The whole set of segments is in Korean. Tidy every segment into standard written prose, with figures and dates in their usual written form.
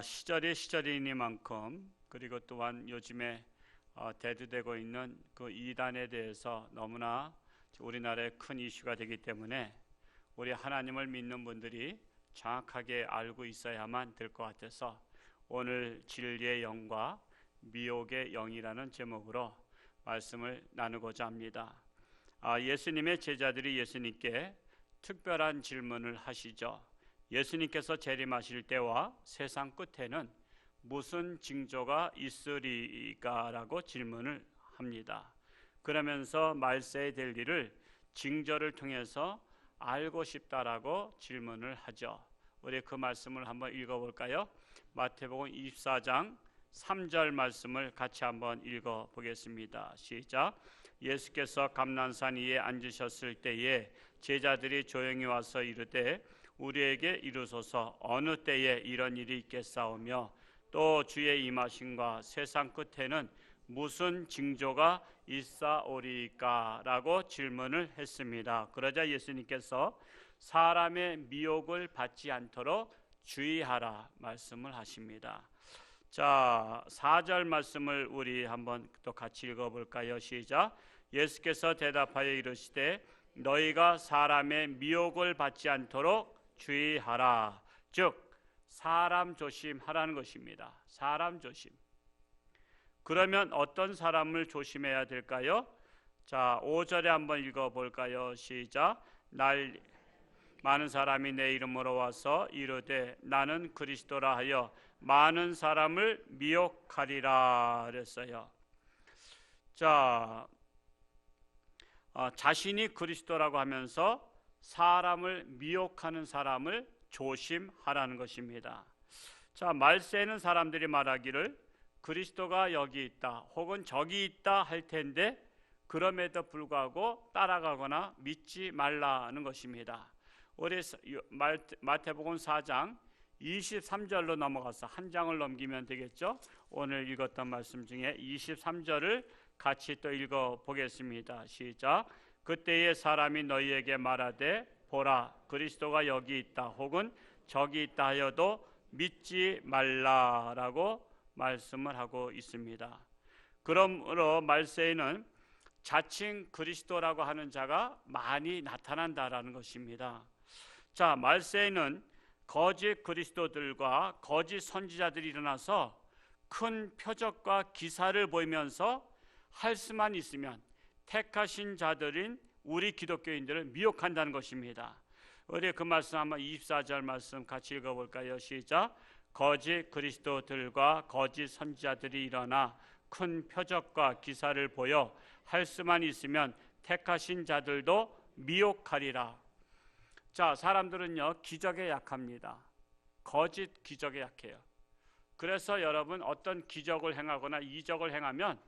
시절이 시절이니만큼 그리고 또한 요즘에 대두되고 있는 그 이단에 대해서 너무나 우리나라의 큰 이슈가 되기 때문에 우리 하나님을 믿는 분들이 정확하게 알고 있어야만 될 것 같아서 오늘 진리의 영과 미혹의 영이라는 제목으로 말씀을 나누고자 합니다. 예수님의 제자들이 예수님께 특별한 질문을 하시죠. 예수님께서 재림하실 때와 세상 끝에는 무슨 징조가 있으리까? 라고 질문을 합니다. 그러면서 말세에 될 일을 징조를 통해서 알고 싶다라고 질문을 하죠. 우리 그 말씀을 한번 읽어볼까요? 마태복음 24장 3절 말씀을 같이 한번 읽어보겠습니다. 시작. 예수께서 감난산 위에 앉으셨을 때에 제자들이 조용히 와서 이르되 우리에게 이르소서 어느 때에 이런 일이 있겠사오며 또 주의 임하심과 세상 끝에는 무슨 징조가 있사오리까? 라고 질문을 했습니다. 그러자 예수님께서 사람의 미혹을 받지 않도록 주의하라 말씀을 하십니다. 자, 4절 말씀을 우리 한번 또 같이 읽어볼까요? 시작. 예수께서 대답하여 이르시되 너희가 사람의 미혹을 받지 않도록 주의하라. 즉 사람 조심하라는 것입니다. 사람 조심. 그러면 어떤 사람을 조심해야 될까요? 자, 5절에 한번 읽어볼까요? 시작. 많은 사람이 내 이름으로 와서 이르되 나는 그리스도라 하여 많은 사람을 미혹하리라 그랬어요. 자, 자신이 그리스도라고 하면서 사람을 미혹하는 사람을 조심하라는 것입니다. 자, 말세에는 사람들이 말하기를 그리스도가 여기 있다 혹은 저기 있다 할 텐데 그럼에도 불구하고 따라가거나 믿지 말라는 것입니다. 우리 마태복음 4장 23절로 넘어가서 한 장을 넘기면 되겠죠. 오늘 읽었던 말씀 중에 23절을 같이 또 읽어보겠습니다. 시작. 그때에 사람이 너희에게 말하되 보라 그리스도가 여기 있다 혹은 저기 있다 하여도 믿지 말라라고 말씀을 하고 있습니다. 그러므로 말세에는 자칭 그리스도라고 하는 자가 많이 나타난다라는 것입니다. 자, 말세에는 거짓 그리스도들과 거짓 선지자들이 일어나서 큰 표적과 기사를 보이면서 할 수만 있으면 택하신 자들인 우리 기독교인들을 미혹한다는 것입니다. 우리 그 말씀 한번 24절 말씀 같이 읽어볼까요? 시작. 거짓 그리스도들과 거짓 선지자들이 일어나 큰 표적과 기사를 보여 할 수만 있으면 택하신 자들도 미혹하리라. 자, 사람들은요 기적에 약합니다. 거짓 기적에 약해요. 그래서 여러분 어떤 기적을 행하거나 이적을 행하면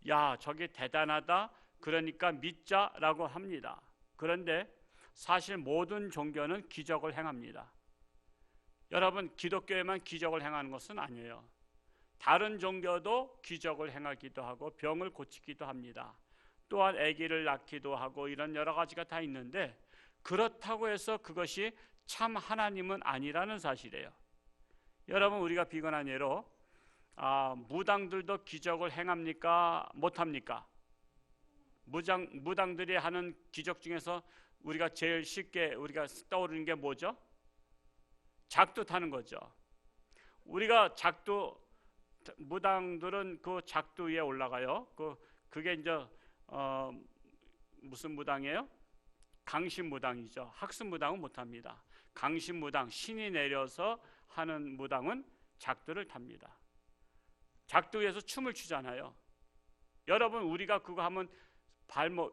야 저게 대단하다 그러니까 믿자라고 합니다. 그런데 사실 모든 종교는 기적을 행합니다. 여러분 기독교에만 기적을 행하는 것은 아니에요. 다른 종교도 기적을 행하기도 하고 병을 고치기도 합니다. 또한 아기를 낳기도 하고 이런 여러 가지가 다 있는데 그렇다고 해서 그것이 참 하나님은 아니라는 사실이에요. 여러분 우리가 비관한 예로 무당들도 기적을 행합니까? 못합니까? 무당들이 하는 기적 중에서 우리가 제일 쉽게 우리가 떠오르는 게 뭐죠? 작두 타는 거죠. 우리가 무당들은 그 작두 위에 올라가요. 그게 이제 무슨 무당이에요? 강신무당이죠. 학습무당은 못합니다. 강신무당, 신이 내려서 하는 무당은 작두를 탑니다. 작두 위에서 춤을 추잖아요. 여러분 우리가 그거 하면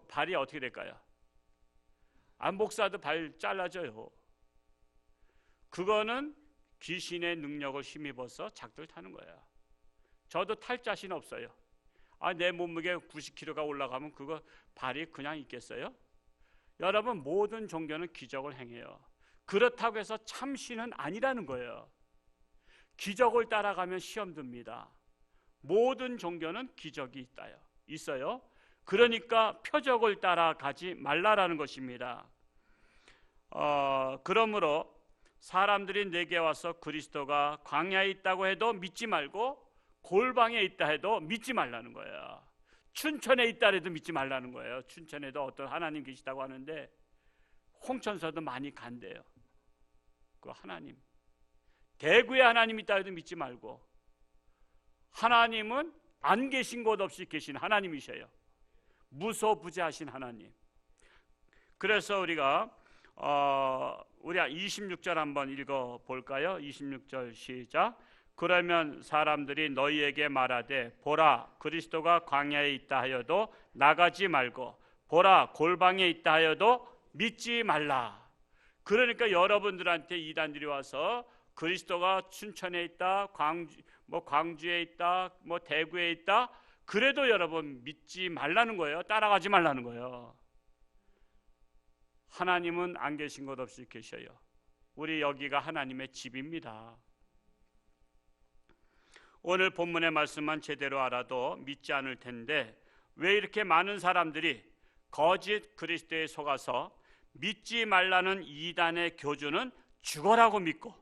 발이 어떻게 될까요? 목사도 발 잘라져요. 그거는 귀신의 능력을 힘입어서 작두를 타는 거예요. 저도 탈 자신 없어요. 내 몸무게 90kg가 올라가면 그거 발이 그냥 있겠어요? 여러분 모든 종교는 기적을 행해요. 그렇다고 해서 참신은 아니라는 거예요. 기적을 따라가면 시험 듭니다. 모든 종교는 기적이 있어요. 그러니까 표적을 따라가지 말라라는 것입니다. 그러므로 사람들이 내게 와서 그리스도가 광야에 있다고 해도 믿지 말고 골방에 있다 해도 믿지 말라는 거예요. 춘천에 있다 해도 믿지 말라는 거예요. 춘천에도 어떤 하나님 계시다고 하는데 홍천서도 많이 간대요. 그 하나님, 대구에 하나님 있다 해도 믿지 말고, 하나님은 안 계신 곳 없이 계신 하나님이셔요. 무소부재하신 하나님. 그래서 우리가 26절 한번 읽어 볼까요? 26절 시작. 그러면 사람들이 너희에게 말하되 보라 그리스도가 광야에 있다 하여도 나가지 말고 보라 골방에 있다 하여도 믿지 말라. 그러니까 여러분들한테 이단들이 와서 그리스도가 춘천에 있다, 광주에 있다, 대구에 있다, 그래도 여러분 믿지 말라는 거예요. 따라가지 말라는 거예요. 하나님은 안 계신 것 없이 계셔요. 우리 여기가 하나님의 집입니다. 오늘 본문의 말씀만 제대로 알아도 믿지 않을 텐데 왜 이렇게 많은 사람들이 거짓 그리스도에 속아서 믿지 말라는 이단의 교주는 죽어라고 믿고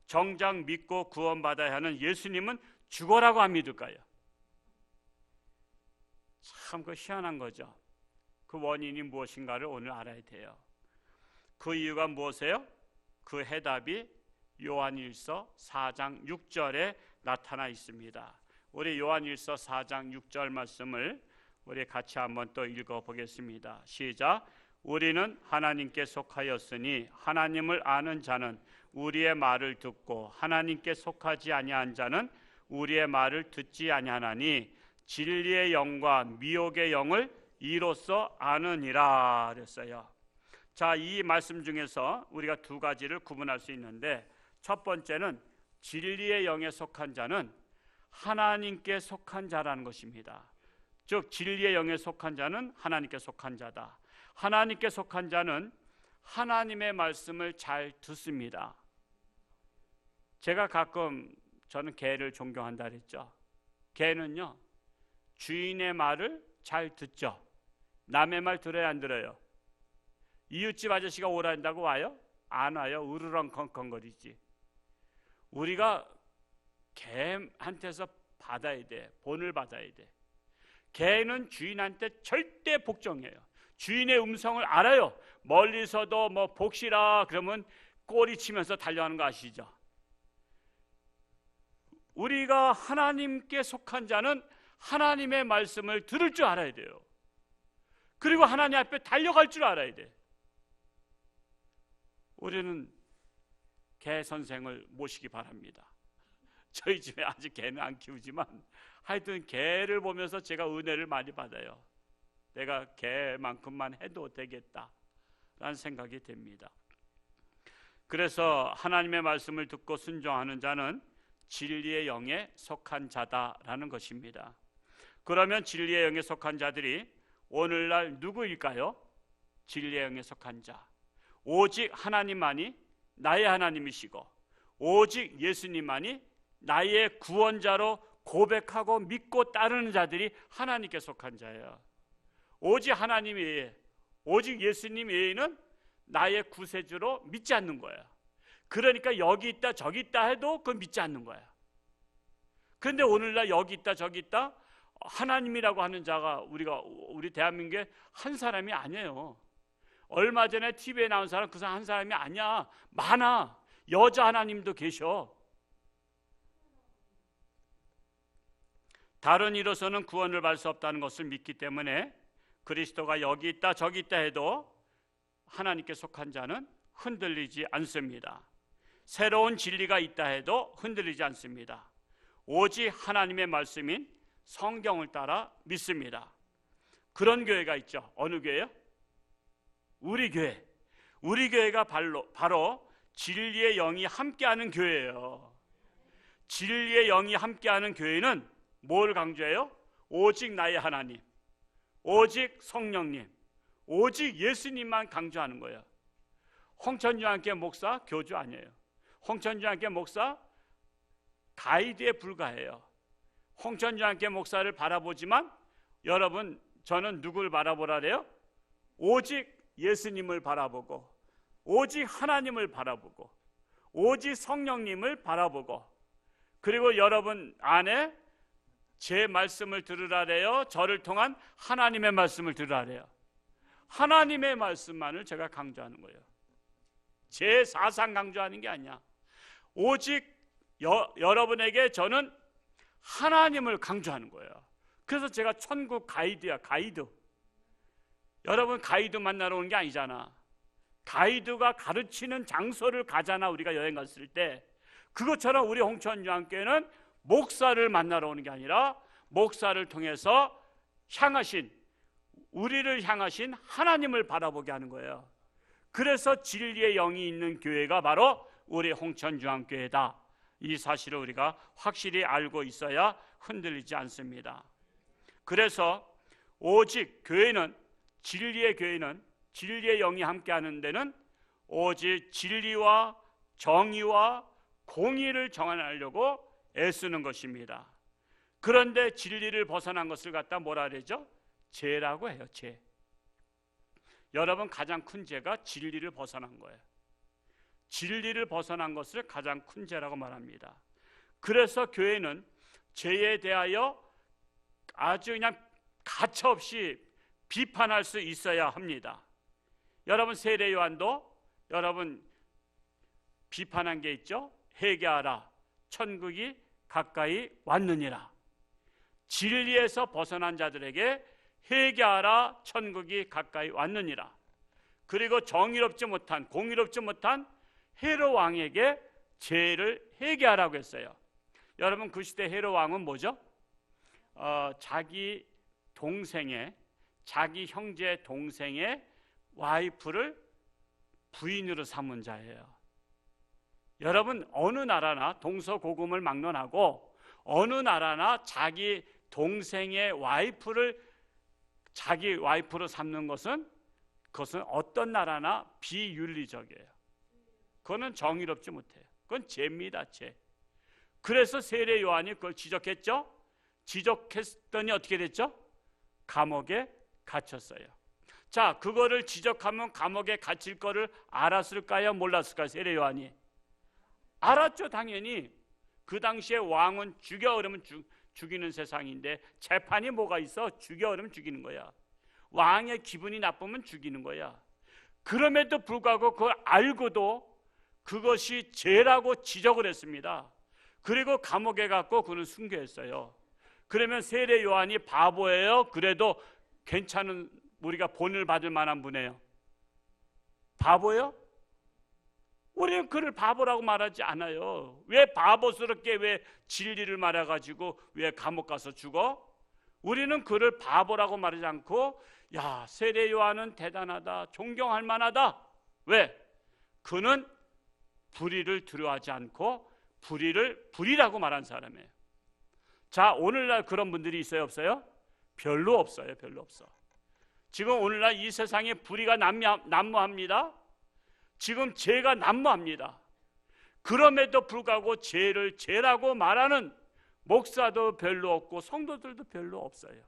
정작 믿고 구원받아야 하는 예수님은 죽어라고 안 믿을까요? 참 그 희한한 거죠. 그 원인이 무엇인가를 오늘 알아야 돼요. 그 이유가 무엇이에요? 그 해답이 요한일서 4장 6절에 나타나 있습니다. 우리 요한일서 4장 6절 말씀을 우리 같이 한번 또 읽어보겠습니다. 시작. 우리는 하나님께 속하였으니 하나님을 아는 자는 우리의 말을 듣고 하나님께 속하지 아니한 자는 우리의 말을 듣지 아니하나니 진리의 영과 미혹의 영을 이로써 아느니라 그랬어요. 자, 이 말씀 중에서 우리가 두 가지를 구분할 수 있는데 첫 번째는 진리의 영에 속한 자는 하나님께 속한 자라는 것입니다. 즉 진리의 영에 속한 자는 하나님께 속한 자다. 하나님께 속한 자는 하나님의 말씀을 잘 듣습니다. 제가 가끔 저는 개를 존경한다 그랬죠. 개는요 주인의 말을 잘 듣죠. 남의 말 들어야 안 들어요? 이웃집 아저씨가 오라 한다고 와요? 안 와요. 으르렁컹컹거리지. 우리가 개한테서 받아야 돼. 본을 받아야 돼. 개는 주인한테 절대 복종해요. 주인의 음성을 알아요. 멀리서도 복시라 그러면 꼬리 치면서 달려가는 거 아시죠? 우리가 하나님께 속한 자는 하나님의 말씀을 들을 줄 알아야 돼요. 그리고 하나님 앞에 달려갈 줄 알아야 돼. 우리는 개 선생을 모시기 바랍니다. 저희 집에 아직 개는 안 키우지만 하여튼 개를 보면서 제가 은혜를 많이 받아요. 내가 개만큼만 해도 되겠다라는 생각이 됩니다. 그래서 하나님의 말씀을 듣고 순종하는 자는 진리의 영에 속한 자다라는 것입니다. 그러면 진리의 영에 속한 자들이 오늘날 누구일까요? 진리의 영에 속한 자, 오직 하나님만이 나의 하나님이시고 오직 예수님만이 나의 구원자로 고백하고 믿고 따르는 자들이 하나님께 속한 자예요. 오직 하나님 외에, 오직 예수님 외에는 나의 구세주로 믿지 않는 거예요. 그러니까 여기 있다 저기 있다 해도 그건 믿지 않는 거야. 그런데 오늘날 여기 있다 저기 있다 하나님이라고 하는 자가 우리 대한민국에 한 사람이 아니에요. 얼마 전에 TV에 나온 사람 그 사람 한 사람이 아니야. 많아. 여자 하나님도 계셔. 다른 이로서는 구원을 받을 수 없다는 것을 믿기 때문에 그리스도가 여기 있다 저기 있다 해도 하나님께 속한 자는 흔들리지 않습니다. 새로운 진리가 있다 해도 흔들리지 않습니다. 오직 하나님의 말씀인 성경을 따라 믿습니다. 그런 교회가 있죠. 어느 교회요? 우리 교회. 우리 교회가 바로 진리의 영이 함께하는 교회예요. 진리의 영이 함께하는 교회는 뭘 강조해요? 오직 나의 하나님, 오직 성령님, 오직 예수님만 강조하는 거예요. 홍천주한교 목사 교주 아니에요. 홍천주한교 목사 가이드에 불과해요. 홍천주한교 목사를 바라보지만 여러분 저는 누굴 바라보라 그래요? 오직 예수님을 바라보고 오직 하나님을 바라보고 오직 성령님을 바라보고, 그리고 여러분 안에 제 말씀을 들으라래요. 저를 통한 하나님의 말씀을 들으라래요. 하나님의 말씀만을 제가 강조하는 거예요. 제 사상 강조하는 게 아니야. 오직 여러분에게 저는 하나님을 강조하는 거예요. 그래서 제가 천국 가이드야. 가이드. 여러분 가이드 만나러 오는 게 아니잖아. 가이드가 가르치는 장소를 가잖아. 우리가 여행 갔을 때. 그것처럼 우리 홍천유한교회는 목사를 만나러 오는 게 아니라 목사를 통해서 우리를 향하신 하나님을 바라보게 하는 거예요. 그래서 진리의 영이 있는 교회가 바로 우리 홍천유한교회다. 이 사실을 우리가 확실히 알고 있어야 흔들리지 않습니다. 그래서 오직 진리의 교회는 진리의 영이 함께하는 데는 오직 진리와 정의와 공의를 정하려고 애쓰는 것입니다. 그런데 진리를 벗어난 것을 갖다 뭐라 그러죠? 죄라고 해요. 죄. 여러분 가장 큰 죄가 진리를 벗어난 거예요. 진리를 벗어난 것을 가장 큰 죄라고 말합니다. 그래서 교회는 죄에 대하여 아주 그냥 가차없이 비판할 수 있어야 합니다. 여러분 세례 요한도 여러분 비판한 게 있죠. 회개하라, 천국이 가까이 왔느니라. 진리에서 벗어난 자들에게 회개하라, 천국이 가까이 왔느니라. 그리고 정의롭지 못한, 공의롭지 못한 헤롯 왕에게 죄를 회개하라고 했어요. 여러분 그 시대 헤롯 왕은 뭐죠? 자기 형제 동생의 와이프를 부인으로 삼은 자예요. 여러분 어느 나라나 동서고금을 막론하고 어느 나라나 자기 동생의 와이프를 자기 와이프로 삼는 것은 그것은 어떤 나라나 비윤리적이에요. 그거는 정의롭지 못해요. 그건 죄입니다. 죄. 그래서 세례 요한이 그걸 지적했죠. 지적했더니 어떻게 됐죠? 감옥에 갇혔어요. 자, 그거를 지적하면 감옥에 갇힐 거를 알았을까요? 몰랐을까요? 세례 요한이 알았죠. 당연히. 그 당시에 왕은 죽여 그러면 죽이는 세상인데 재판이 뭐가 있어? 죽여 그러면 죽이는 거야. 왕의 기분이 나쁘면 죽이는 거야. 그럼에도 불구하고 그걸 알고도 그것이 죄라고 지적을 했습니다. 그리고 감옥에 갖고 그는 순교했어요. 그러면 세례 요한이 바보예요? 그래도 괜찮은, 우리가 본을 받을 만한 분이에요. 바보예요? 우리는 그를 바보라고 말하지 않아요. 왜 바보스럽게 왜 진리를 말해가지고 왜 감옥 가서 죽어? 우리는 그를 바보라고 말하지 않고 야, 세례 요한은 대단하다, 존경할 만하다. 왜? 그는 불의를 두려워하지 않고 불의라고 말한 사람이에요. 자, 오늘날 그런 분들이 있어요, 없어요? 별로 없어요. 별로 없어. 지금 오늘날 이 세상에 불의가 난무합니다. 지금 죄가 난무합니다. 그럼에도 불구하고 죄를 죄라고 말하는 목사도 별로 없고 성도들도 별로 없어요.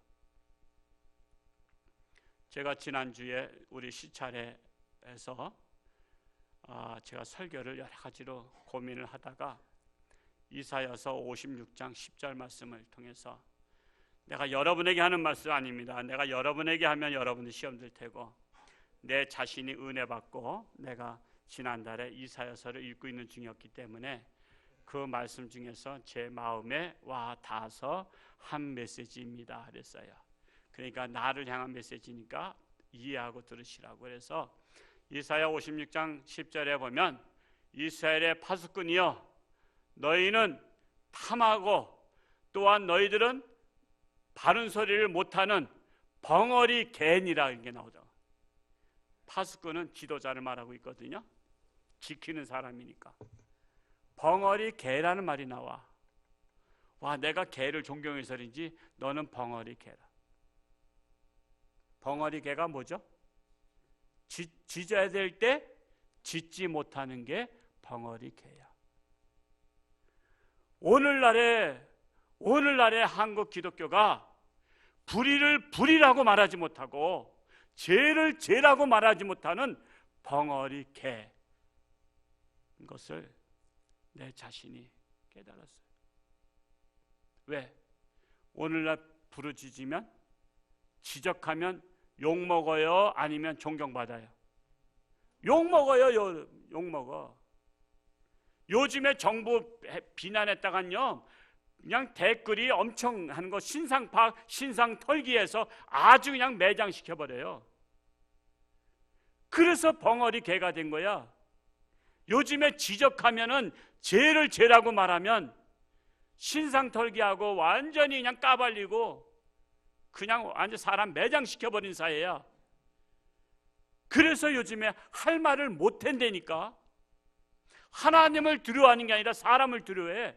제가 지난주에 우리 시찰회에서 제가 설교를 여러 가지로 고민을 하다가 이사야서 56장 10절 말씀을 통해서, 내가 여러분에게 하는 말씀 아닙니다. 내가 여러분에게 하면 여러분이 시험 들 테고, 내 자신이 은혜 받고 내가 지난달에 이사야서를 읽고 있는 중이었기 때문에 그 말씀 중에서 제 마음에 와 닿아서 한 메시지입니다 그랬어요. 그러니까 나를 향한 메시지니까 이해하고 들으시라고. 그래서 이사야 56장 10절에 보면 이스라엘의 파수꾼이여, 너희는 탐하고 또한 너희들은 바른 소리를 못하는 벙어리 개니라, 이게 나오죠. 파수꾼은 지도자를 말하고 있거든요. 지키는 사람이니까. 벙어리 개라는 말이 나와. 와, 내가 개를 존경해서인지 너는 벙어리 개라. 벙어리 개가 뭐죠? 짖어야 될 때 짖지 못하는 게 벙어리 개야. 오늘날의 한국 기독교가 불의를 불의라고 말하지 못하고 죄를 죄라고 말하지 못하는 벙어리 개, 것을 내 자신이 깨달았어요. 왜? 오늘날 부르짖으면, 지적하면 욕먹어요? 아니면 존경받아요? 욕먹어요. 욕먹어. 요즘에 정부 비난했다간요, 그냥 댓글이 엄청 하는 거, 신상파악, 신상털기해서 아주 그냥 매장시켜버려요. 그래서 벙어리 개가 된 거야. 요즘에 지적하면은 죄를 죄라고 말하면 신상털기하고 완전히 그냥 까발리고 그냥 완전 사람 매장시켜버린 사회야. 그래서 요즘에 할 말을 못 한다니까. 하나님을 두려워하는 게 아니라 사람을 두려워해.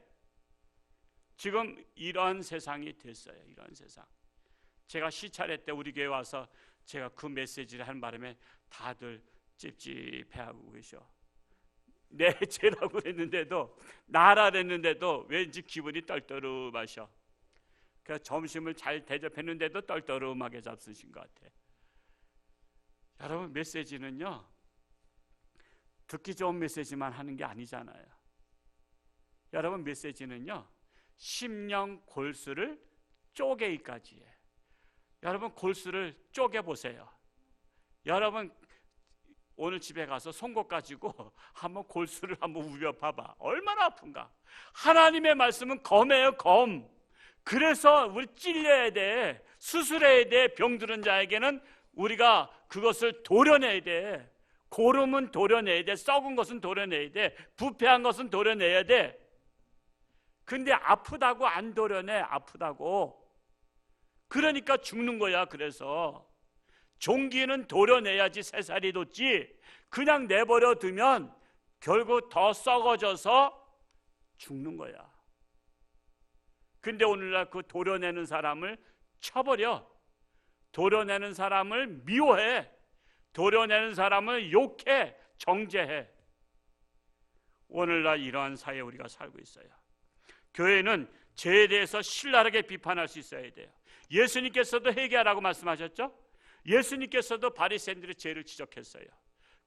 지금 이런 세상이 됐어요. 이런 세상. 제가 시찰회 때 우리 교회 와서 제가 그 메시지를 한 바람에 다들 찝찝해하고 계셔. 내 죄라고 했는데도, 나라 했는데도 왠지 기분이 떨떠름하셔. 그래서 점심을 잘 대접했는데도 떨떠름하게 잡수신 것 같아. 여러분, 메시지는요, 듣기 좋은 메시지만 하는 게 아니잖아요. 여러분, 메시지는요, 심령 골수를 쪼개기까지 해. 여러분, 골수를 쪼개보세요. 여러분, 오늘 집에 가서 송곳 가지고 한번 골수를 한번 우벼봐봐. 얼마나 아픈가. 하나님의 말씀은 검이에요, 검. 그래서 우리 찔려야 돼. 수술해야 돼. 병들은 자에게는 우리가 그것을 도려내야 돼. 고름은 도려내야 돼. 썩은 것은 도려내야 돼. 부패한 것은 도려내야 돼. 근데 아프다고 안 도려내. 아프다고. 그러니까 죽는 거야. 그래서 종기는 도려내야지 새살이 돋지. 그냥 내버려 두면 결국 더 썩어져서 죽는 거야. 근데 오늘날 그 도려내는 사람을 쳐버려. 도려내는 사람을 미워해. 도려내는 사람을 욕해. 정죄해. 오늘날 이러한 사회에 우리가 살고 있어요. 교회는 죄에 대해서 신랄하게 비판할 수 있어야 돼요. 예수님께서도 회개하라고 말씀하셨죠? 예수님께서도 바리새인들의 죄를 지적했어요.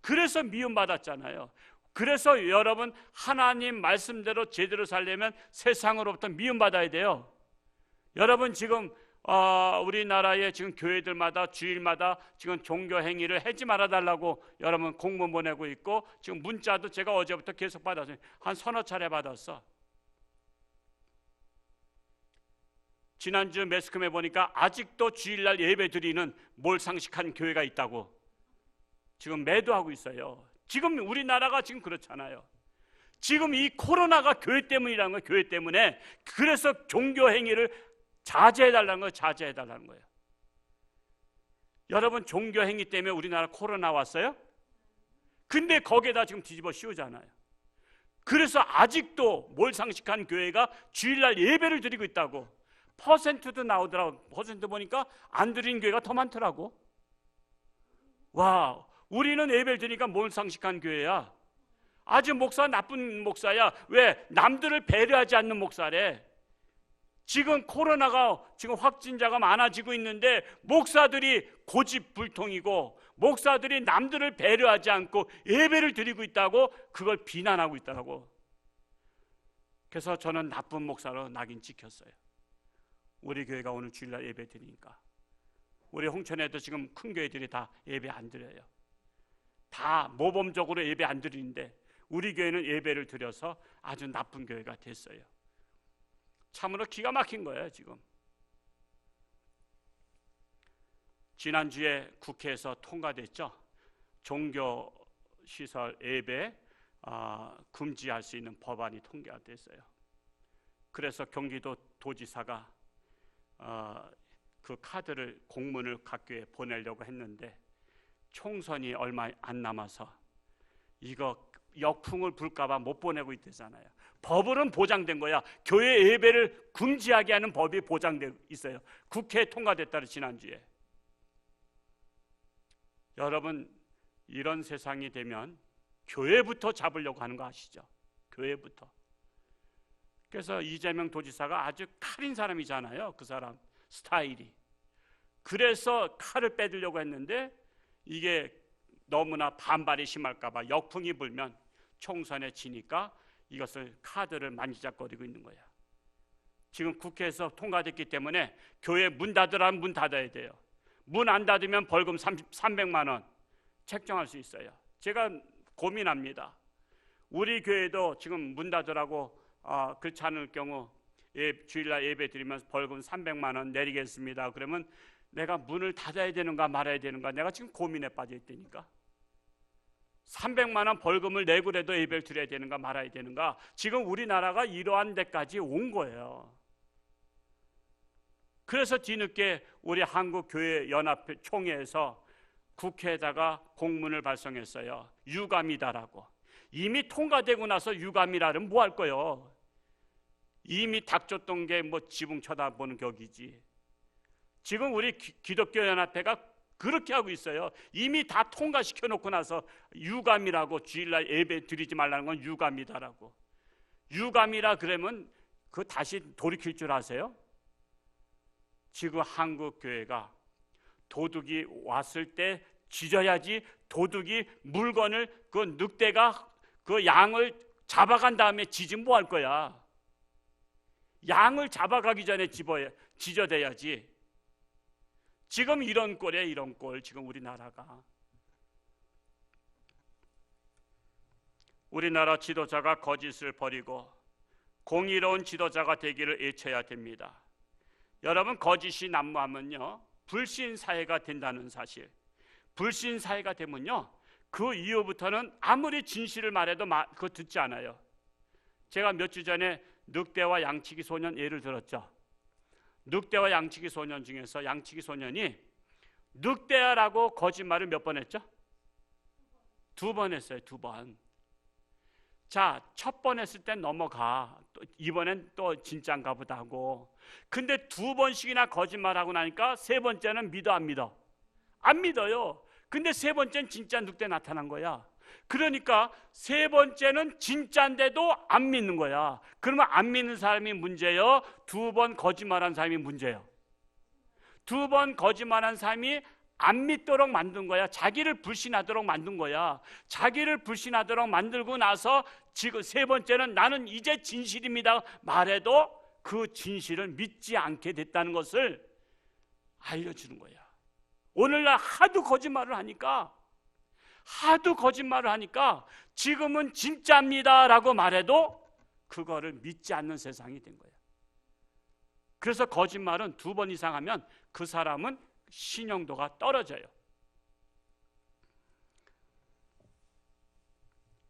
그래서 미움받았잖아요. 그래서 여러분, 하나님 말씀대로 제대로 살려면 세상으로부터 미움받아야 돼요. 여러분, 지금 우리나라의 지금 교회들마다 주일마다 지금 종교 행위를 하지 말아달라고 여러분 공문 보내고 있고, 지금 문자도 제가 어제부터 계속 받았어요. 한 서너 차례 받았어. 지난주 매스컴에 보니까 아직도 주일날 예배 드리는 몰상식한 교회가 있다고 지금 매도하고 있어요. 지금 우리나라가 지금 그렇잖아요. 지금 이 코로나가 교회 때문이라는 거예요. 교회 때문에. 그래서 종교 행위를 자제해달라는 거예요. 자제해달라는 거예요. 여러분, 종교 행위 때문에 우리나라 코로나 왔어요? 근데 거기에다 지금 뒤집어 씌우잖아요. 그래서 아직도 몰상식한 교회가 주일날 예배를 드리고 있다고. 퍼센트도 나오더라고. 퍼센트 보니까 안 드리는 교회가 더 많더라고. 와, 우리는 예배를 드리니까 몰상식한 교회야. 아주 목사 나쁜 목사야. 왜? 남들을 배려하지 않는 목사래. 지금 코로나가 지금 확진자가 많아지고 있는데 목사들이 고집불통이고 목사들이 남들을 배려하지 않고 예배를 드리고 있다고 그걸 비난하고 있더라고. 그래서 저는 나쁜 목사로 낙인 찍혔어요. 우리 교회가 오늘 주일날 예배 드리니까. 우리 홍천에도 지금 큰 교회들이 다 예배 안 드려요. 다 모범적으로 예배 안 드리는데 우리 교회는 예배를 드려서 아주 나쁜 교회가 됐어요. 참으로 기가 막힌 거예요. 지금 지난주에 국회에서 통과됐죠. 종교시설 예배 금지할 수 있는 법안이 통과가 됐어요. 그래서 경기도 도지사가 그 카드를 공문을 각 교회에 보내려고 했는데 총선이 얼마 안 남아서 이거 역풍을 불까봐 못 보내고 있대잖아요. 법으로는 보장된 거야. 교회 예배를 금지하게 하는 법이 보장되어 있어요. 국회에 통과됐다는 지난주에. 여러분, 이런 세상이 되면 교회부터 잡으려고 하는 거 아시죠? 교회부터. 그래서 이재명 도지사가 아주 칼인 사람이잖아요. 그 사람 스타일이. 그래서 칼을 빼들려고 했는데 이게 너무나 반발이 심할까 봐 역풍이 불면 총선에 지니까 이것을 카드를 만지작거리고 있는 거야. 지금 국회에서 통과됐기 때문에 교회 문 닫으라면 문 닫아야 돼요. 문 안 닫으면 벌금 300만 원 책정할 수 있어요. 제가 고민합니다. 우리 교회도 지금 문 닫으라고 그렇지 않을 경우 주일날 예배 드리면서 벌금 300만 원 내리겠습니다. 그러면 내가 문을 닫아야 되는가 말아야 되는가, 내가 지금 고민에 빠져 있다니까. 300만 원 벌금을 내고라도 예배를 드려야 되는가 말아야 되는가. 지금 우리나라가 이러한 데까지 온 거예요. 그래서 뒤늦게 우리 한국교회연합회 총회에서 국회에다가 공문을 발송했어요. 유감이다라고. 이미 통과되고 나서 유감이라면 뭐 할 거예요? 이미 닥쳤던 게 뭐 지붕 쳐다보는 격이지. 지금 우리 기독교연합회가 그렇게 하고 있어요. 이미 다 통과시켜 놓고 나서 유감이라고, 주일날 예배 드리지 말라는 건 유감이다라고. 유감이라 그러면 그 다시 돌이킬 줄 아세요? 지금 한국교회가 도둑이 왔을 때 짖어야지, 도둑이 물건을, 그 늑대가 그 양을 잡아간 다음에 짖으면 뭐 할 거야? 양을 잡아가기 전에 짖어대야지. 지금 이런 꼴이에요. 이런 꼴. 지금 우리나라가. 우리나라 지도자가 거짓을 버리고 공의로운 지도자가 되기를 애쳐야 됩니다. 여러분, 거짓이 난무하면요 불신 사회가 된다는 사실. 불신 사회가 되면요 그 이후부터는 아무리 진실을 말해도 그거 듣지 않아요. 제가 몇 주 전에 늑대와 양치기 소년 예를 들었죠. 늑대와 양치기 소년 중에서 양치기 소년이 늑대야라고 거짓말을 몇 번 했죠? 2번 했어요. 2번. 자, 첫 번 했을 땐 넘어가. 또 이번엔 또 진짜인가 보다 하고. 근데 2번씩이나 거짓말하고 나니까 세 번째는 믿어 안 믿어? 안 믿어요. 근데 세 번째는 진짜 늑대 나타난 거야. 그러니까 세 번째는 진짜인데도 안 믿는 거야. 그러면 안 믿는 사람이 문제예요? 2번 거짓말한 사람이 문제예요? 2번 거짓말한 사람이 안 믿도록 만든 거야. 자기를 불신하도록 만든 거야. 자기를 불신하도록 만들고 나서 지금 세 번째는 나는 이제 진실입니다 말해도 그 진실을 믿지 않게 됐다는 것을 알려주는 거야. 오늘날 하도 거짓말을 하니까 지금은 진짜입니다 라고 말해도 그거를 믿지 않는 세상이 된 거야. 그래서 거짓말은 2번 이상 하면 그 사람은 신용도가 떨어져요.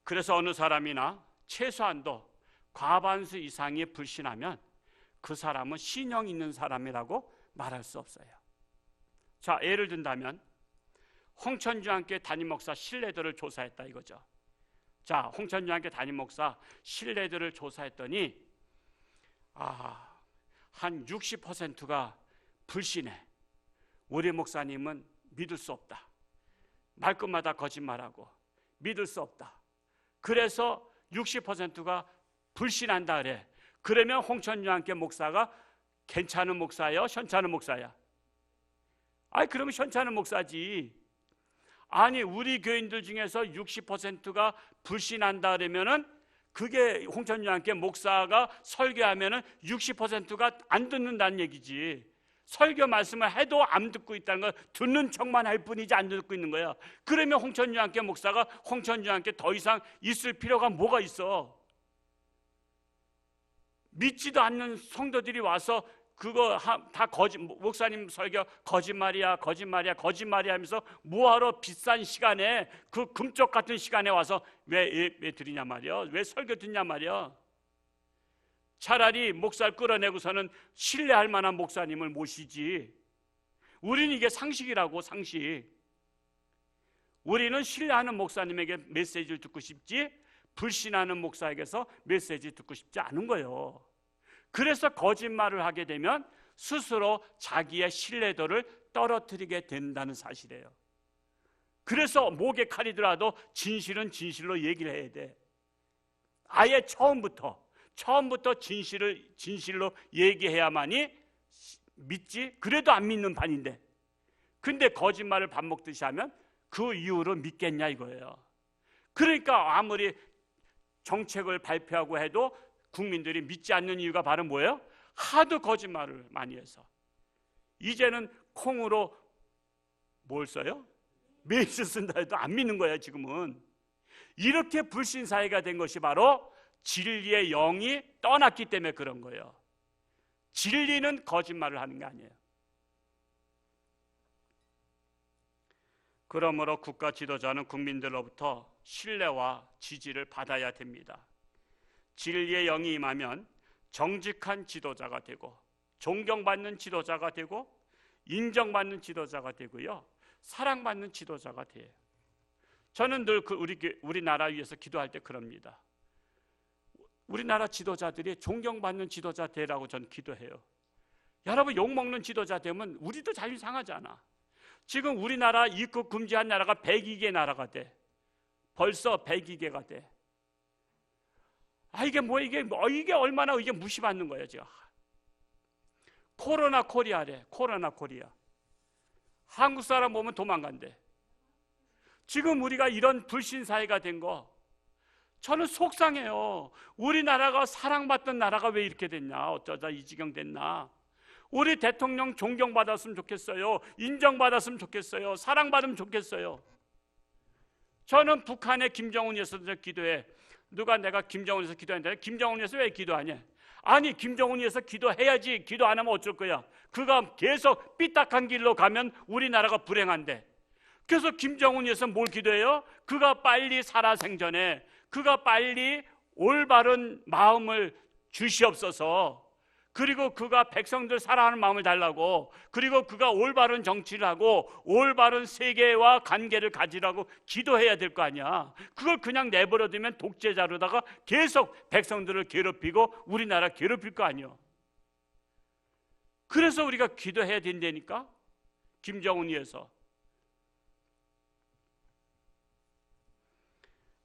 그래서 어느 사람이나 최소한도 과반수 이상이 불신하면 그 사람은 신용 있는 사람이라고 말할 수 없어요. 자, 예를 든다면 홍천주한교회 담임 목사 신뢰도를 조사했다 이거죠. 자, 홍천주한교회 담임 목사 신뢰도를 조사했더니 한 60%가 불신해. 우리 목사님은 믿을 수 없다. 말끝마다 거짓말하고 믿을 수 없다. 그래서 60%가 불신한다 그래. 그러면 홍천주한교회 목사가 괜찮은 목사예요? 현찮은 목사야? 그러면 현찮은 목사지. 아니, 우리 교인들 중에서 60%가 불신한다 그러면은 그게 홍천주한교회 목사가 설교하면은 60%가 안 듣는다는 얘기지. 설교 말씀을 해도 안 듣고 있다는 거, 듣는 척만 할 뿐이지 안 듣고 있는 거야. 그러면 홍천주한교회 목사가 홍천주한교회 더 이상 있을 필요가 뭐가 있어? 믿지도 않는 성도들이 와서 그거 다 목사님 설교 거짓말이야 하면서 뭐하러 비싼 시간에 그 금쪽 같은 시간에 와서 왜 드리냐 말이야. 왜 설교 듣냐 말이야. 차라리 목사를 끌어내고서는 신뢰할 만한 목사님을 모시지. 우리는 이게 상식이라고, 상식. 우리는 신뢰하는 목사님에게 메시지를 듣고 싶지 불신하는 목사에게서 메시지 듣고 싶지 않은 거예요. 그래서 거짓말을 하게 되면 스스로 자기의 신뢰도를 떨어뜨리게 된다는 사실이에요. 그래서 목에 칼이 들어도 진실은 진실로 얘기를 해야 돼. 아예 처음부터 진실로 얘기해야만이 믿지. 그래도 안 믿는 판인데. 근데 거짓말을 밥 먹듯이 하면 그 이후로 믿겠냐 이거예요. 그러니까 아무리 정책을 발표하고 해도 국민들이 믿지 않는 이유가 바로 뭐예요? 하도 거짓말을 많이 해서. 이제는 콩으로 뭘 써요? 메일스 쓴다 해도 안 믿는 거예요. 지금은 이렇게 불신사회가 된 것이 바로 진리의 영이 떠났기 때문에 그런 거예요. 진리는 거짓말을 하는 게 아니에요. 그러므로 국가 지도자는 국민들로부터 신뢰와 지지를 받아야 됩니다. 진리의 영이 임하면 정직한 지도자가 되고 존경받는 지도자가 되고 인정받는 지도자가 되고요, 사랑받는 지도자가 돼요. 저는 늘 우리나라 위해서 기도할 때 그럽니다. 우리나라 지도자들이 존경받는 지도자 되라고 전 기도해요. 여러분, 욕먹는 지도자 되면 우리도 자존심 상하잖아. 지금 우리나라 입국 금지한 나라가 102개 나라가 돼. 벌써 102개가 돼. 이게 얼마나 이게 무시받는 거예요, 지금. 코로나 코리아래. 코로나 코리아. 한국 사람 보면 도망간대. 지금 우리가 이런 불신사회가 된 거 저는 속상해요. 우리나라가 사랑받던 나라가 왜 이렇게 됐냐, 어쩌다 이 지경 됐나. 우리 대통령 존경받았으면 좋겠어요. 인정받았으면 좋겠어요. 사랑받으면 좋겠어요. 저는 북한의 김정은 위해서도 기도해. 누가 내가 김정은 위해서 기도한다. 김정은 위해서 왜 기도하냐? 아니, 김정은 위해서 기도해야지. 기도 안 하면 어쩔 거야? 그가 계속 삐딱한 길로 가면 우리나라가 불행한데. 그래서 김정은 위해서 뭘 기도해요? 그가 빨리 살아생전에 그가 빨리 올바른 마음을 주시옵소서. 그리고 그가 백성들 사랑하는 마음을 달라고, 그리고 그가 올바른 정치를 하고 올바른 세계와 관계를 가지라고 기도해야 될 거 아니야. 그걸 그냥 내버려두면 독재자로다가 계속 백성들을 괴롭히고 우리나라 괴롭힐 거 아니야. 그래서 우리가 기도해야 된다니까. 김정은 위해서.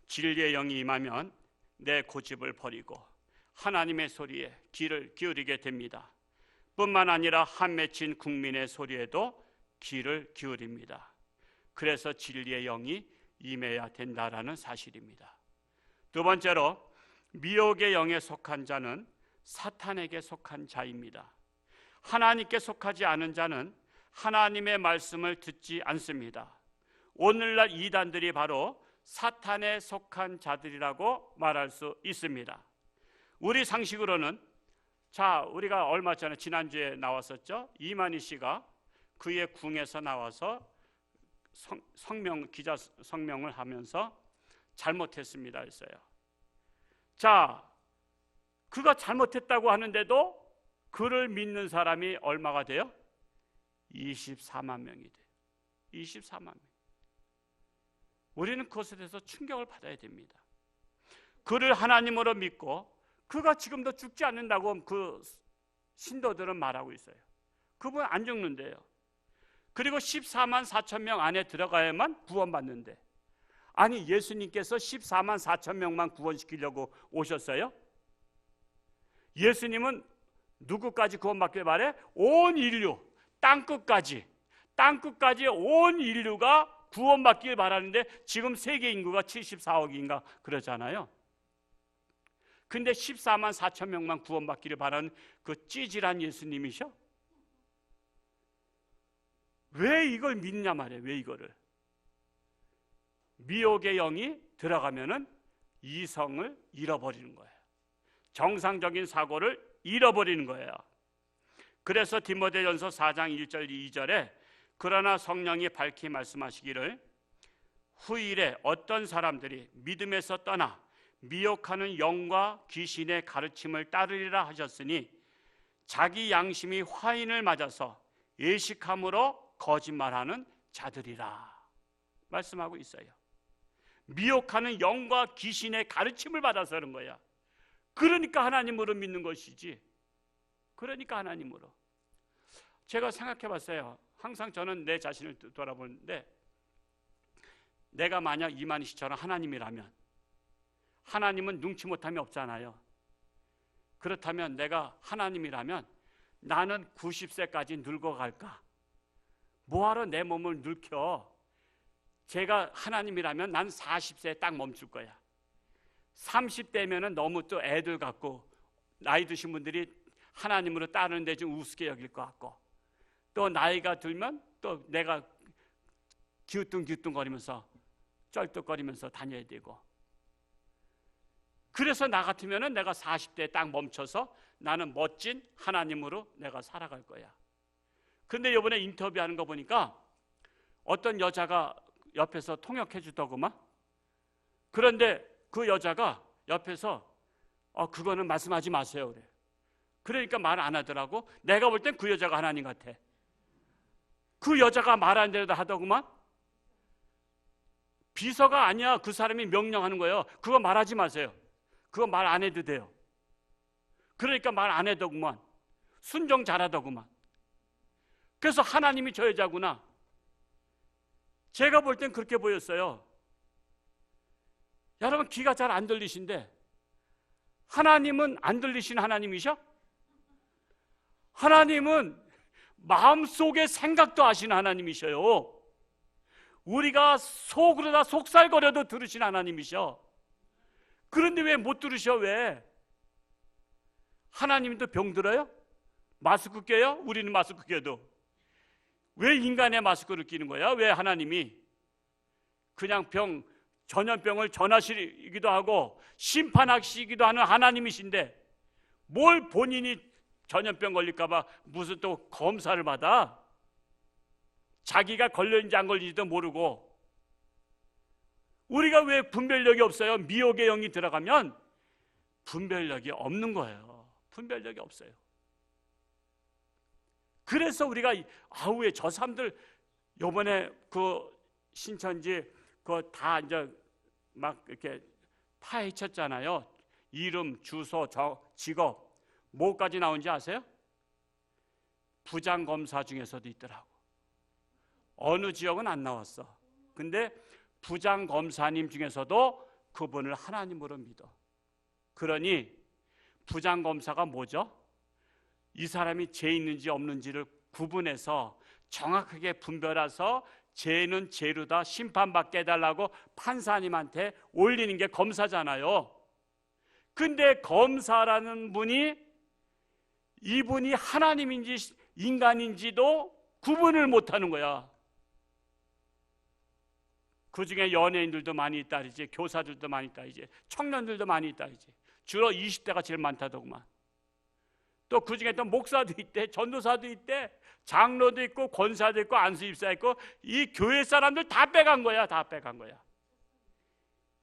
진리의 영이 임하면 내 고집을 버리고 하나님의 소리에 귀를 기울이게 됩니다. 뿐만 아니라 한 맺힌 국민의 소리에도 귀를 기울입니다. 그래서 진리의 영이 임해야 된다라는 사실입니다. 두 번째로, 미혹의 영에 속한 자는 사탄에게 속한 자입니다. 하나님께 속하지 않은 자는 하나님의 말씀을 듣지 않습니다. 오늘날 이단들이 바로 사탄에 속한 자들이라고 말할 수 있습니다. 우리 상식으로는, 우리가 얼마 전에 지난주에 나왔었죠. 이만희 씨가 그의 궁에서 나와서 기자 성명을 하면서 잘못했습니다 했어요. 그가 잘못했다고 하는데도 그를 믿는 사람이 얼마가 돼요? 24만 명이 돼요. 24만 명. 우리는 그것에 대해서 충격을 받아야 됩니다. 그를 하나님으로 믿고 그가 지금도 죽지 않는다고 그 신도들은 말하고 있어요. 그분 안 죽는데요. 그리고 14만 4천 명 안에 들어가야만 구원받는데, 아니, 예수님께서 14만 4천 명만 구원시키려고 오셨어요? 예수님은 누구까지 구원받길 바래? 온 인류, 땅끝까지 온 인류가 구원받길 바라는데 지금 세계 인구가 74억인가 그러잖아요. 근데 14만 4천 명만 구원받기를 바라는 그 찌질한 예수님이셔? 왜 이걸 믿냐 말이에요. 왜 이거를? 미혹의 영이 들어가면은 이성을 잃어버리는 거예요. 정상적인 사고를 잃어버리는 거예요. 그래서 디모데전서 4장 1절 2절에 그러나 성령이 밝히 말씀하시기를 후일에 어떤 사람들이 믿음에서 떠나 미혹하는 영과 귀신의 가르침을 따르리라 하셨으니 자기 양심이 화인을 맞아서 예식함으로 거짓말하는 자들이라 말씀하고 있어요. 미혹하는 영과 귀신의 가르침을 받아서 그런 거야. 그러니까 하나님으로 믿는 것이지. 그러니까 하나님으로. 제가 생각해 봤어요. 항상 저는 내 자신을 돌아보는데, 내가 만약 이만희 씨처럼 하나님이라면, 하나님은 눈치 못함이 없잖아요. 그렇다면 내가 하나님이라면 나는 90세까지 늙어갈까? 뭐하러 내 몸을 늙혀? 제가 하나님이라면 난 40세에 딱 멈출 거야. 30대면은 너무 또 애들 같고 나이 드신 분들이 하나님으로 따르는데 좀 우습게 여길 것 같고, 또 나이가 들면 또 내가 기우뚱기우뚱거리면서 쩔뚝거리면서 다녀야 되고, 그래서 나 같으면은 내가 40대에 딱 멈춰서 나는 멋진 하나님으로 내가 살아갈 거야. 근데 이번에 인터뷰하는 거 보니까 어떤 여자가 옆에서 통역해 주더구만. 그런데 그 여자가 옆에서 그거는 말씀하지 마세요 그래. 그러니까 말 안 하더라고. 내가 볼 땐 그 여자가 하나님 같아. 그 여자가 말 안 되려다 하더구만. 비서가 아니야. 그 사람이 명령하는 거예요. 그거 말하지 마세요. 그거 말 안 해도 돼요. 그러니까 말 안 해더구만. 순종 잘하더구만. 그래서 하나님이 저 여자구나. 제가 볼 땐 그렇게 보였어요. 여러분 귀가 잘 안 들리신데 하나님은 안 들리신 하나님이셔? 하나님은 마음속의 생각도 아시는 하나님이셔요. 우리가 속으로 다 속살거려도 들으신 하나님이셔. 그런데 왜 못 들으셔? 왜? 하나님도 병들어요? 마스크 껴요? 우리는 마스크 껴도. 왜 인간의 마스크를 끼는 거야? 왜 하나님이 그냥 전염병을 전하시기도 하고 심판하시기도 하는 하나님이신데 뭘 본인이 전염병 걸릴까 봐 무슨 또 검사를 받아? 자기가 걸렸는지 안 걸린지도 모르고. 우리가 왜 분별력이 없어요? 미혹의 영이 들어가면 분별력이 없는 거예요. 분별력이 없어요. 그래서 우리가 아우에 저 사람들 요번에 그 신천지 그 다 이제 막 이렇게 파헤쳤잖아요. 이름, 주소, 직업 뭐까지 나온지 아세요? 부장검사 중에서도 있더라고. 어느 지역은 안 나왔어. 근데 부장검사님 중에서도 그분을 하나님으로 믿어. 그러니 부장검사가 뭐죠? 이 사람이 죄 있는지 없는지를 구분해서 정확하게 분별해서 죄는 죄로다 심판받게 해달라고 판사님한테 올리는 게 검사잖아요. 근데 검사라는 분이 이분이 하나님인지 인간인지도 구분을 못하는 거야. 그 중에 연예인들도 많이 있다 이제 교사들도 많이 있다 이제 청년들도 많이 있다 이제 주로 20대가 제일 많다더구만. 또 그 중에 또 목사도 있대, 전도사도 있대, 장로도 있고 권사도 있고 안수입사 있고 이 교회 사람들 다 빼간 거야. 다 빼간 거야.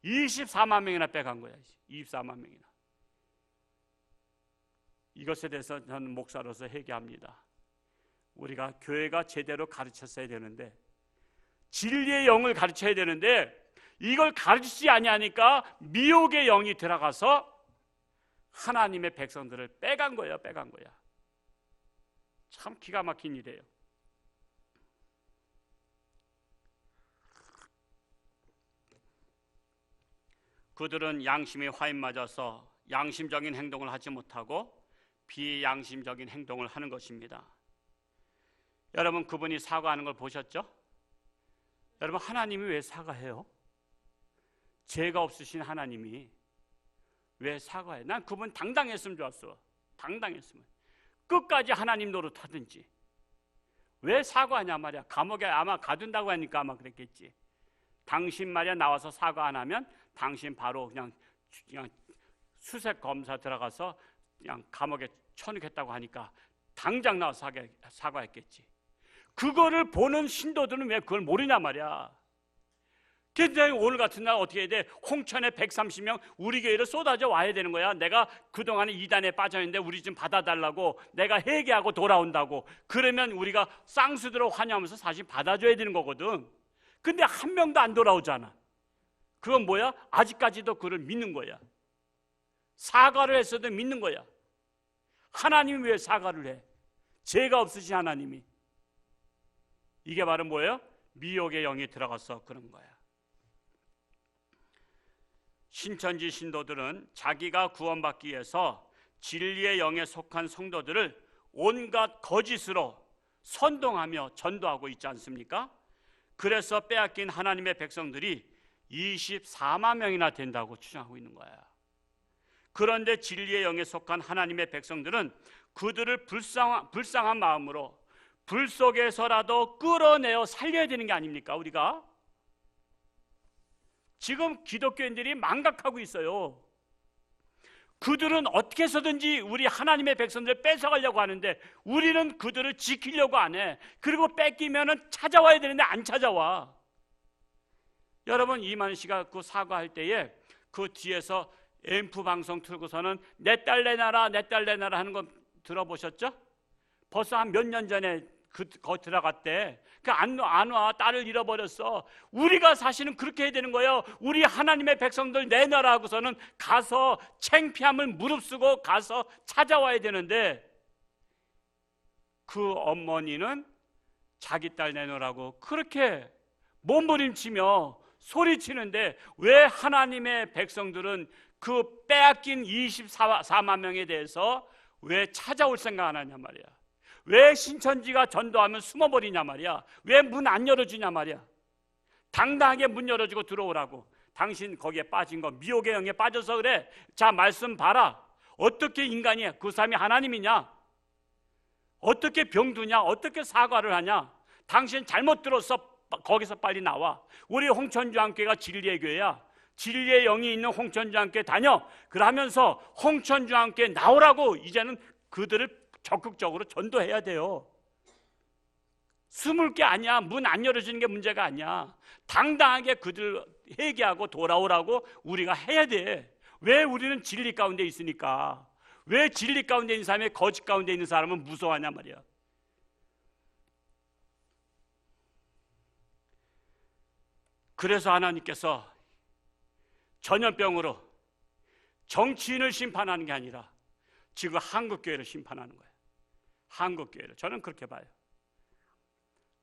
24만 명이나 빼간 거야. 24만 명이나. 이것에 대해서 저는 목사로서 회개합니다. 우리가 교회가 제대로 가르쳤어야 되는데 진리의 영을 가르쳐야 되는데 이걸 가르치지 아니하니까 미혹의 영이 들어가서 하나님의 백성들을 빼간 거예요. 빼간 거야. 참 기가 막힌 일이에요. 그들은 양심에 화인 맞아서 양심적인 행동을 하지 못하고 비양심적인 행동을 하는 것입니다. 여러분 그분이 사과하는 걸 보셨죠? 여러분 하나님이 왜 사과해요? 죄가 없으신 하나님이 왜 사과해? 난 그분 당당했으면 좋았어. 당당했으면 끝까지 하나님 노릇하든지. 왜 사과하냐 말이야. 감옥에 아마 가둔다고 하니까 아마 그랬겠지. 당신 말이야 나와서 사과 안 하면 당신 바로 그냥 수색 검사 들어가서 그냥 감옥에 쳐넣겠다고 하니까 당장 나와서 사과했겠지. 그거를 보는 신도들은 왜 그걸 모르냐 말이야. 근데 오늘 같은 날 어떻게 해야 돼? 홍천에 130명 우리 교회로 쏟아져 와야 되는 거야. 내가 그동안에 이단에 빠져있는데 우리 좀 받아달라고 내가 회개하고 돌아온다고. 그러면 우리가 쌍수들을 환영하면서 사실 받아줘야 되는 거거든. 근데 한 명도 안 돌아오잖아. 그건 뭐야? 아직까지도 그를 믿는 거야. 사과를 했어도 믿는 거야. 하나님이 왜 사과를 해? 죄가 없으신 하나님이. 이게 바로 뭐예요? 미혹의 영이 들어가서 그런 거야. 신천지 신도들은 자기가 구원받기 위해서 진리의 영에 속한 성도들을 온갖 거짓으로 선동하며 전도하고 있지 않습니까? 그래서 빼앗긴 하나님의 백성들이 24만 명이나 된다고 추정하고 있는 거야. 그런데 진리의 영에 속한 하나님의 백성들은 그들을 불쌍한 마음으로 불 속에서라도 끌어내어 살려야 되는 게 아닙니까? 우리가 지금 기독교인들이 망각하고 있어요. 그들은 어떻게 해서든지 우리 하나님의 백성들을 뺏어가려고 하는데 우리는 그들을 지키려고 안 해. 그리고 뺏기면 찾아와야 되는데 안 찾아와. 여러분, 이만희 씨가 그 사과할 때에 그 뒤에서 앰프 방송 틀고서는 내 딸 내놔라 내 딸 내놔라 하는 거 들어보셨죠? 벌써 한 몇 년 전에 거기 들어갔대. 안 와. 딸을 잃어버렸어. 우리가 사실은 그렇게 해야 되는 거예요. 우리 하나님의 백성들 내놔라 하고서는 가서 창피함을 무릅쓰고 가서 찾아와야 되는데 그 어머니는 자기 딸 내놓으라고 그렇게 몸부림치며 소리치는데 왜 하나님의 백성들은 그 빼앗긴 24만 명에 대해서 왜 찾아올 생각 안 하냐 말이야. 왜 신천지가 전도하면 숨어버리냐 말이야. 왜 문 안 열어주냐 말이야. 당당하게 문 열어주고 들어오라고. 당신 거기에 빠진 거 미혹의 영에 빠져서 그래. 자, 말씀 봐라. 어떻게 인간이 그 사람이 하나님이냐? 어떻게 병두냐? 어떻게 사과를 하냐? 당신 잘못 들었어. 거기서 빨리 나와. 우리 홍천주안교회가 진리의 교회야. 진리의 영이 있는 홍천주안교회 다녀. 그러면서 홍천주안교회 나오라고. 이제는 그들을 적극적으로 전도해야 돼요. 숨을 게 아니야. 문 안 열어주는 게 문제가 아니야. 당당하게 그들 회개하고 돌아오라고 우리가 해야 돼. 왜? 우리는 진리 가운데 있으니까. 왜 진리 가운데 있는 사람이 거짓 가운데 있는 사람은 무서워하냐 말이야. 그래서 하나님께서 전염병으로 정치인을 심판하는 게 아니라 지금 한국교회를 심판하는 거예요. 한국교회를. 저는 그렇게 봐요.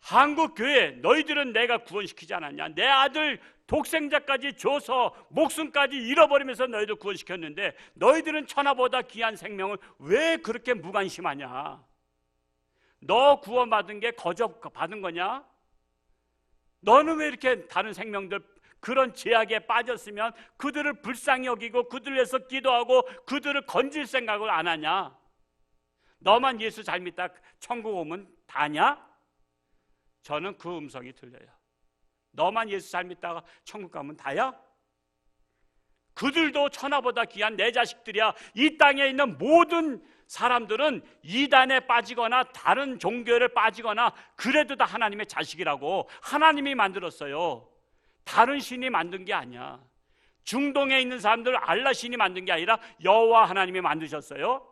한국교회, 너희들은 내가 구원시키지 않았냐? 내 아들 독생자까지 줘서 목숨까지 잃어버리면서 너희들 구원시켰는데 너희들은 천하보다 귀한 생명을 왜 그렇게 무관심하냐? 너 구원받은 게 거저 받은 거냐? 너는 왜 이렇게 다른 생명들 그런 제약에 빠졌으면 그들을 불쌍히 여기고 그들을 위해서 기도하고 그들을 건질 생각을 안 하냐? 너만 예수 잘 믿다 천국 오면 다냐? 저는 그 음성이 들려요. 너만 예수 잘 믿다가 천국 가면 다야? 그들도 천하보다 귀한 내 자식들이야. 이 땅에 있는 모든 사람들은 이단에 빠지거나 다른 종교를 빠지거나 그래도 다 하나님의 자식이라고 하나님이 만들었어요. 다른 신이 만든 게 아니야. 중동에 있는 사람들 알라 신이 만든 게 아니라 여호와 하나님이 만드셨어요.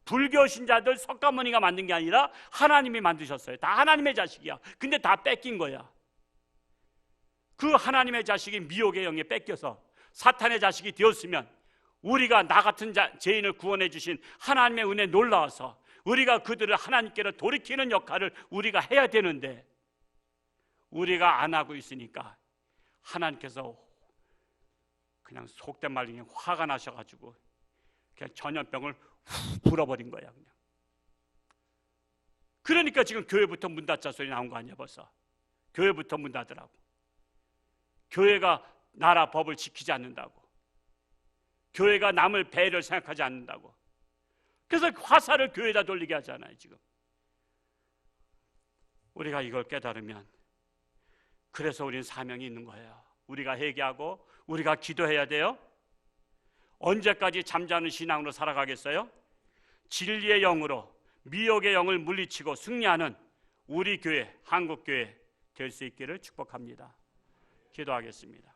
불교 신자들 석가모니가 만든 게 아니라 하나님이 만드셨어요. 다 하나님의 자식이야. 근데 다 뺏긴 거야. 그 하나님의 자식이 미혹의 영에 뺏겨서 사탄의 자식이 되었으면 우리가 나 같은 죄인을 구원해 주신 하나님의 은혜에 놀라워서 우리가 그들을 하나님께로 돌이키는 역할을 우리가 해야 되는데 우리가 안 하고 있으니까 하나님께서 그냥 속된 말로 화가 나셔가지고 그냥 전염병을 불어버린 거야. 그냥. 그러니까 지금 교회부터 문 닫자 소리 나온 거 아니야 벌써. 교회부터 문 닫으라고. 교회가 나라 법을 지키지 않는다고. 교회가 남을 배를 생각하지 않는다고. 그래서 화살을 교회에다 돌리게 하잖아요 지금. 우리가 이걸 깨달으면 그래서 우리는 사명이 있는 거예요. 우리가 회개하고 우리가 기도해야 돼요. 언제까지 잠자는 신앙으로 살아가겠어요? 진리의 영으로 미혹의 영을 물리치고 승리하는 우리 교회, 한국교회 될 수 있기를 축복합니다. 기도하겠습니다.